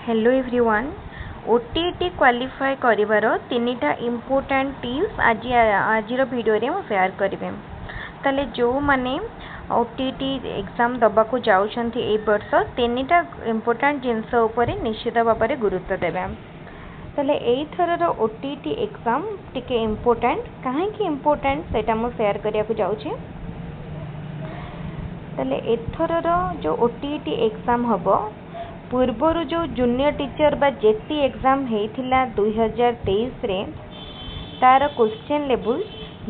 Hello everyone OTT qualify करिवार तीनिटा important tips आज वीडियो रे मु शेयर करिवे ताले जो माने ओटीटी एग्जाम दबा को जाउछंती ए वर्ष तीनिटा इम्पोर्टेंट जिंस ऊपर निश्चित भाव में गुरुत्व देबे ताले एई थरर ओटीटी एग्जाम टिके इम्पोर्टेंट काहे कि इम्पोर्टेंट सेटा मु शेयर करिया को जाउछी ताले एथरर जो ओटीटी एग्जाम हबो पूर्वर जो जूनियर टीचर बा जेटी एग्जाम होता 2023 रे तार क्वेश्चन लेवल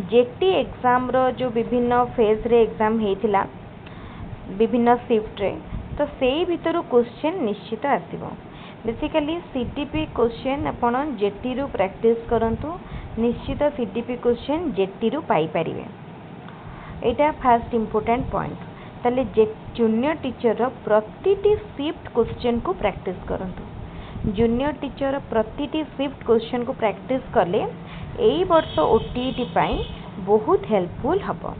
जेटी एग्जाम रो जो विभिन्न फेज रे एग्जाम होता विभिन्न शिफ्ट रे तो से भीतर क्वेश्चन निश्चित आसीबो बेसिकली सीटीपी क्वेश्चन आपण जेटी रू प्रैक्टिस करंतु निश्चित सीटीपी क्वेश्चन जेटी रू पाई परिवे एटा फर्स्ट इंपोर्टेंट पॉइंट ताले जूनियर टीचर प्रतिटी शिफ्ट क्वेश्चन को प्रैक्टिस करंतु जूनियर टीचर प्रतिटी शिफ्ट क्वेश्चन को प्रैक्टिस कले एई वर्ष ओटीटी पाई बहुत हेल्पफुल हबो।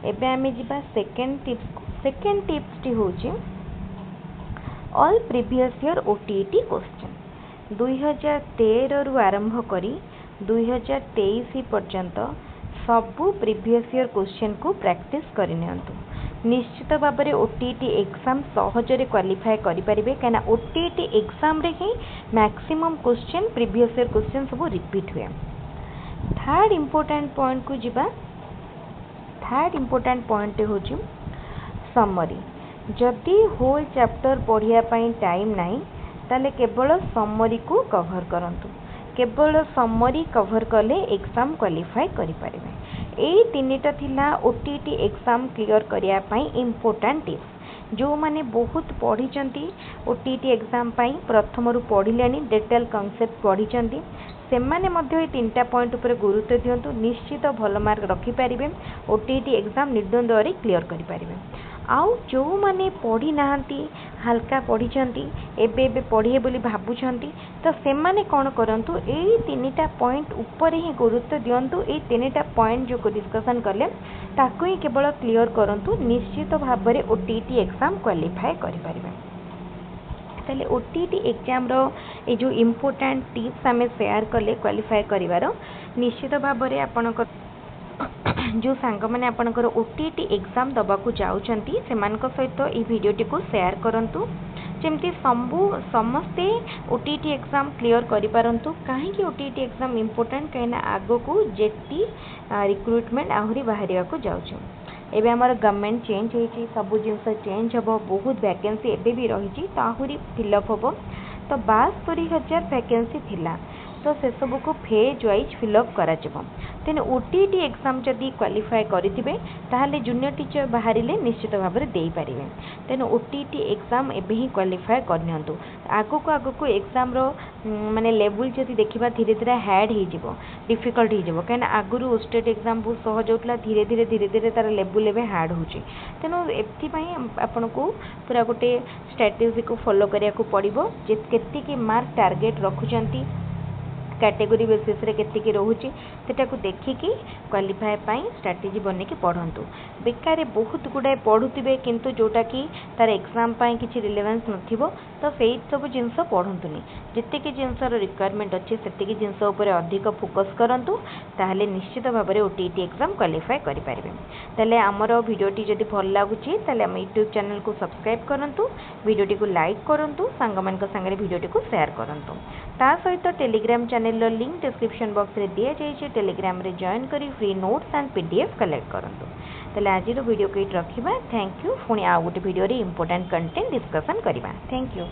एबे आमे जिबा सेकेंड टिप्स टी होची all previous year OTT question 2013 रु आरंभ करी 2023 पर्यंत सबु प्रीवियस ईयर क्वेश्चन को प्रैक्टिस करिनियंतु निश्चित भाव में ओटीटी एग्जाम सहजरे क्वालिफाई करि परिबे काना ओटीटी एग्जाम रे ही maximum question previous year question सब रिपीट हुए। थर्ड इंपोर्टेंट पॉइंट को जिबा थर्ड इंपोर्टेंट पॉइंट होची समरी जदि होल चैप्टर पढ़िया पई टाइम नाही ताले केवल समरी को कवर करंतु केवल समरी कवर कले एग्जाम क्वालिफाई करि परिबे एई तीनिटा थिला ओटीटी एग्जाम क्लियर करिया पई इंपोर्टेंट टिप्स जो माने बहुत पढ़ी ओटीटी एग्जाम पई प्रथम रु पढ़िलेनी डिटेल कांसेप्ट पढ़ी से माने मध्य तीनटा पॉइंट उपर गुरुत्व दियंतु निश्चित भल मार्क रखि परिबे ओटीटी एग्जाम निर्द्वंद्व रे क्लियर करि परिबे आउ जो माने पढ़ी नाहंती हल्का पढ़ी एबे पढ़िए बोली भाबुछंती तो से माने कौन करंतु एई तीनिटा पॉइंट ऊपर ही गुरुत्व दियंतु एई तीनिटा पॉइंट जो को डिस्कशन करले ताकू ही केवल क्लियर करंतु निश्चित भाव में ओटीटी एग्जाम क्वालिफाई करि परिबे। ताले ओटीटी एग्जाम रो ए जो इम्पोर्टेंट टिप्स आमे शेयर कले क्वालिफाई करिवार निश्चित भाव में आपनकर जो सांग मैंने आपनकर ओटीटी एग्जाम दबा को जाउछंती सेमानक सहित ई वीडियोटी को शेयर करंतु जेमती समस्ते ओटीटी एग्जाम क्लियर करि पारंतु काहे कि ओटीटी एग्जाम इम्पोर्टेंट कहना आगो को जेटी रिक्रुटमेंट आहुरी बाहरिया को जाउछ एबे हमर गवर्नमेंट चेंज होईची सब जिंस चेंज हबो बहुत वैकेंसी एबे भी रहिची ताहुरी फिलअप हबो तो 72,000 वैकेंसी थिला तो से सब को फेज वाइज फिलअप करा जबो तेने ओटीटी एग्जाम जदि क्वालिफाई करिथिबे ताहाले जूनियर टीचर बाहरिले निश्चित भाव में देई परिबे तेने ओटीटी एग्जाम एबे ही क्वालिफाई करनियंतु आगो को एग्जाम रो माने लेवल जदि देखिबा धीरे धीरे हार्ड ही जिवो डिफिकल्ट ही जिवो कहना आगुरु स्टेट एग्जाम बहुत सहज होतला धीरे धीरे तार लेवल एबे हार्ड होची तेनो एथि पई आपन को पूरा गोटे स्ट्रेटजी को फॉलो करिया को पड़िबो जे केति की मार्क टारगेट रखुचंती कैटेगरी बेसिस रे केति की रहउची सेटा को देखिकी क्वालिफाई पाई स्ट्रेटजी बने की पढ़ंतु बेकार बहुत गुडा पढ़ुतिबे किंतु जोटा की तार एग्जाम पाई किछि रिलेवेंस नथिबो तो सेई सब जिंस पढ़ंतुनी जते की जिंस रो रिक्वायरमेंट अछि सेते की जिंस ऊपर अधिक फोकस करंतु ताहले निश्चित भाव में ओटीटी एग्जाम क्वालिफाई करि परिबे। ताले हमरो वीडियोटी जदि भल लागुची ताले हम यूट्यूब चैनल को सब्सक्राइब करंतु वीडियोटी को लाइक करंतु सांगमान संगे वीडियोटी को शेयर करंतु ता सहित Telegram channel link description box रे दिया जाइए टेलीग्राम रे जॉइन करी free notes and PDF collect करंतु। ताले आज वीडियो को रखिबा थैंक यू पुणी आ गोटे वीडियो रे इंपोर्टेंट कंटेंट डिस्कशन करबा थैंक यू।